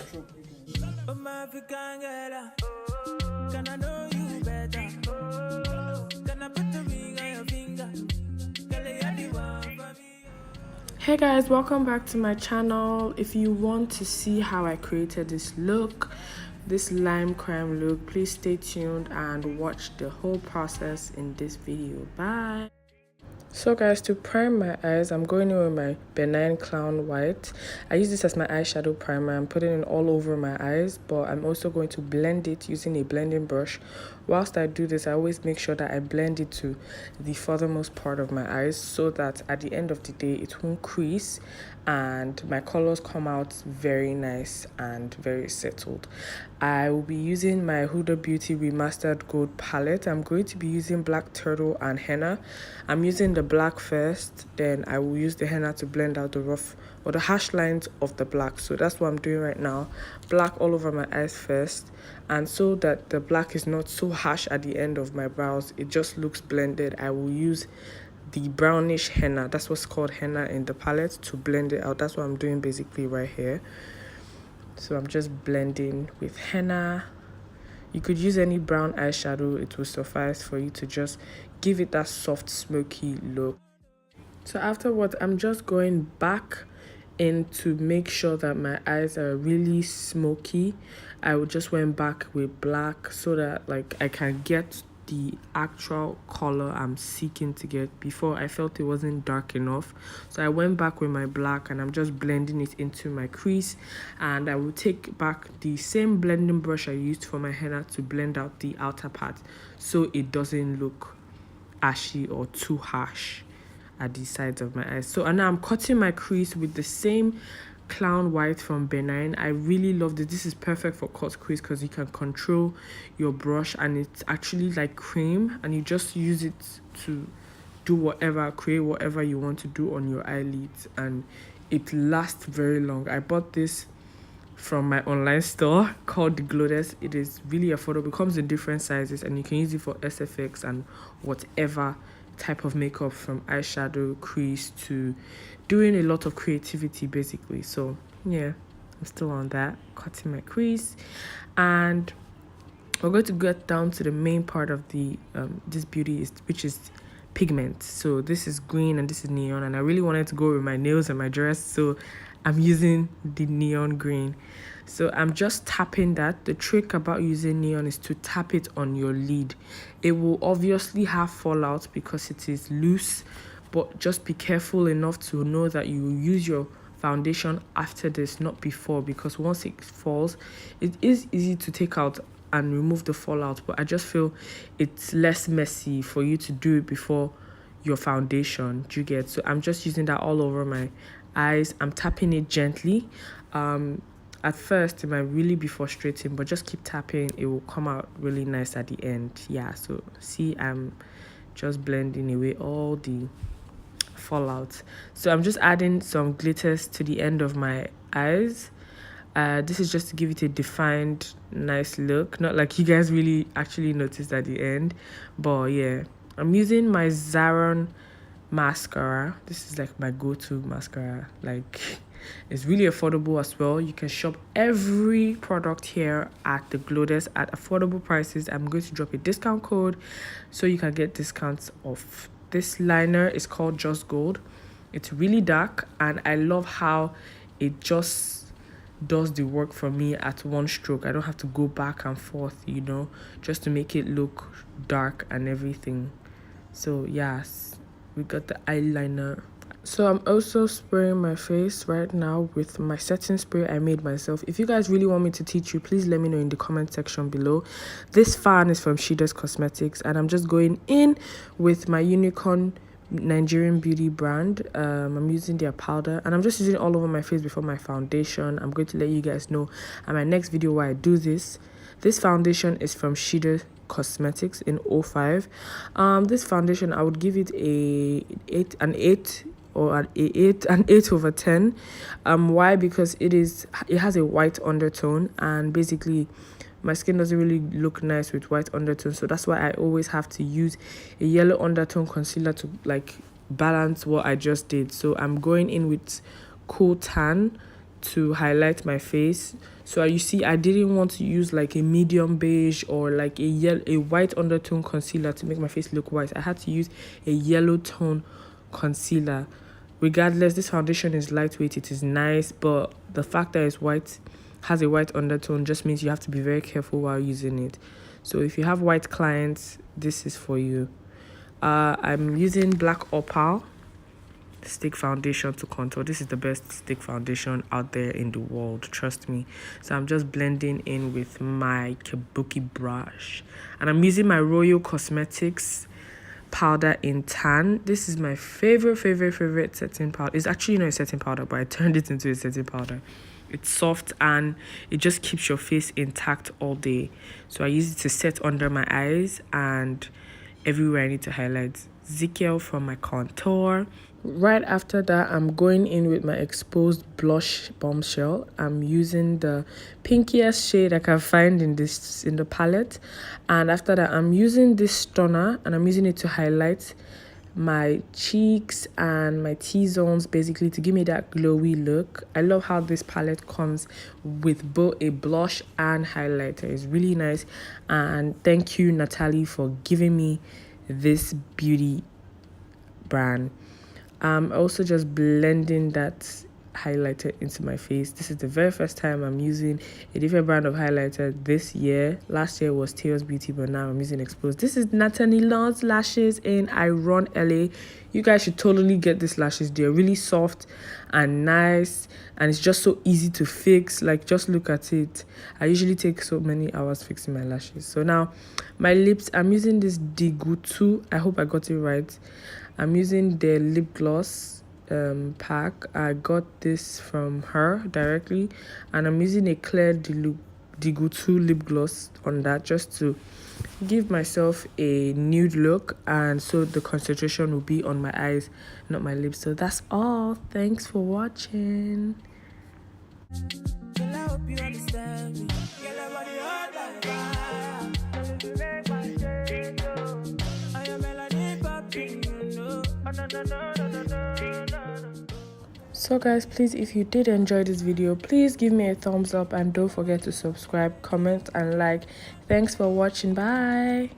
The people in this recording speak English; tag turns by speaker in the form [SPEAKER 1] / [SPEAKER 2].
[SPEAKER 1] Can I know you better? Can I put the ring on your finger? Hey guys, welcome back to my channel. If you want to see how I created this look, this lime crime look, please stay tuned and watch the whole process in this video. Bye. So guys, to prime my eyes, I'm going in with my benign clown white. I use this as my eyeshadow primer. I'm putting it all over my eyes, but I'm also going to blend it using a blending brush. Whilst I do this, I always make sure that I blend it to the furthermost part of my eyes so that at the end of the day, it won't crease and my colors come out very nice and very settled. I will be using my Huda Beauty Remastered Gold palette. I'm going to be using black turtle and henna. I'm using the black first, then I will use the henna to blend out the rough or the harsh lines of the black. So that's what I'm doing right now. Black all over my eyes first, and so that the black is not so harsh at the end of my brows, it just looks blended, I will use the brownish henna, that's what's called henna in the palette, to blend it out. That's what I'm doing basically right here. So I'm just blending with henna. You could use any brown eyeshadow, it will suffice for you to just give it that soft smoky look. So afterwards, I'm just going back in to make sure that my eyes are really smoky. I just went back with black so that like I can get the actual color I'm seeking to get. Before, I felt it wasn't dark enough, so I went back with my black and I'm just blending it into my crease. And I will take back the same blending brush I used for my henna to blend out the outer part so it doesn't look ashy or too harsh at the sides of my eyes. So and now I'm cutting my crease with the same clown white from Benign. I really love this. This is perfect for cut crease because you can control your brush and it's actually like cream, and you just use it to do whatever, create whatever you want to do on your eyelids, and it lasts very long. I bought this from my online store called the Glowdess. It is really affordable. It comes in different sizes and you can use it for SFX and whatever type of makeup, from eyeshadow, crease to doing a lot of creativity basically. So yeah, I'm still on that, cutting my crease, and we're going to get down to the main part of the this beauty, which is pigments. So this is green and this is neon, and I really wanted to go with my nails and my dress, so I'm using the neon green. So I'm just tapping that. The trick about using neon is to tap it on your lid. It will obviously have fallout because it is loose, but just be careful enough to know that you use your foundation after this, not before, because once it falls, it is easy to take out and remove the fallout, but I just feel it's less messy for you to do it before your foundation. Do you get? So I'm just using that all over my eyes. I'm tapping it gently. At first it might really be frustrating, but just keep tapping, it will come out really nice at the end. Yeah, so see, I'm just blending away all the fallout. So I'm just adding some glitters to the end of my eyes. This is just to give it a defined nice look, not like you guys really actually noticed at the end, but yeah. I'm using my Zaron mascara. This is like my go-to mascara. Like, it's really affordable as well. You can shop every product here at the Glowdess at affordable prices. I'm going to drop a discount code so you can get discounts off. This liner is called Just Gold. It's really dark and I love how it just does the work for me at one stroke. I don't have to go back and forth, you know, just to make it look dark and everything. So yes, we got the eyeliner. So I'm also spraying my face right now with my setting spray I made myself. If you guys really want me to teach you, please let me know in the comment section below. This Fawn is from Sheedas Cosemetics, and I'm just going in with my Unicorn Nigerian beauty brand. I'm using their powder, and I'm just using it all over my face before my foundation. I'm going to let you guys know in my next video why I do this. This foundation is from Sheedas Cosmetics in 05. This foundation, I would give it an 8 over 10. Why? Because it has a white undertone, and basically my skin doesn't really look nice with white undertone, so that's why I always have to use a yellow undertone concealer to like balance what I just did. So I'm going in with Cool Tan to highlight my face. So you see, I didn't want to use like a medium beige or like a white undertone concealer to make my face look white. I had to use a yellow tone concealer. Regardless, this foundation is lightweight, it is nice, but the fact that it's white, has a white undertone, just means you have to be very careful while using it. So if you have white clients, this is for you. I'm using black opal stick foundation to contour. This is the best stick foundation out there in the world, trust me. So I'm just blending in with my kabuki brush, and I'm using my Royale Cosmetics powder in tan. This is my favorite setting powder. It's actually not a setting powder, but I turned it into a setting powder. It's soft and it just keeps your face intact all day. So I use it to set under my eyes and everywhere I need to highlight. Zikel from my contour. Right after that, I'm going in with my Xpose blush bombshell. I'm using the pinkiest shade I can find in the palette, and after that I'm using this toner and I'm using it to highlight my cheeks and my T-zones, basically to give me that glowy look. I love how this palette comes with both a blush and highlighter. It's really nice, and thank you Natalie for giving me this beauty brand. I'm also just blending that highlighter into my face. This is the very first time I'm using a different brand of highlighter this year. Last year was Teo's Beauty, but now I'm using Xpose. This is Natalie lashes in Iron LA. You guys should totally get these lashes. They're really soft and nice, and it's just so easy to fix. Like, just look at it. I usually take so many hours fixing my lashes. So now my lips, I'm using this Deegutu. I hope I got it right. I'm using the lip gloss pack. I got this from her directly, and I'm using a clear Deegutu lip gloss on that, just to give myself a nude look, and so the concentration will be on my eyes, not my lips. So that's all. Thanks for watching. So guys, please, if you did enjoy this video, please give me a thumbs up and don't forget to subscribe, comment and like. Thanks for watching. Bye.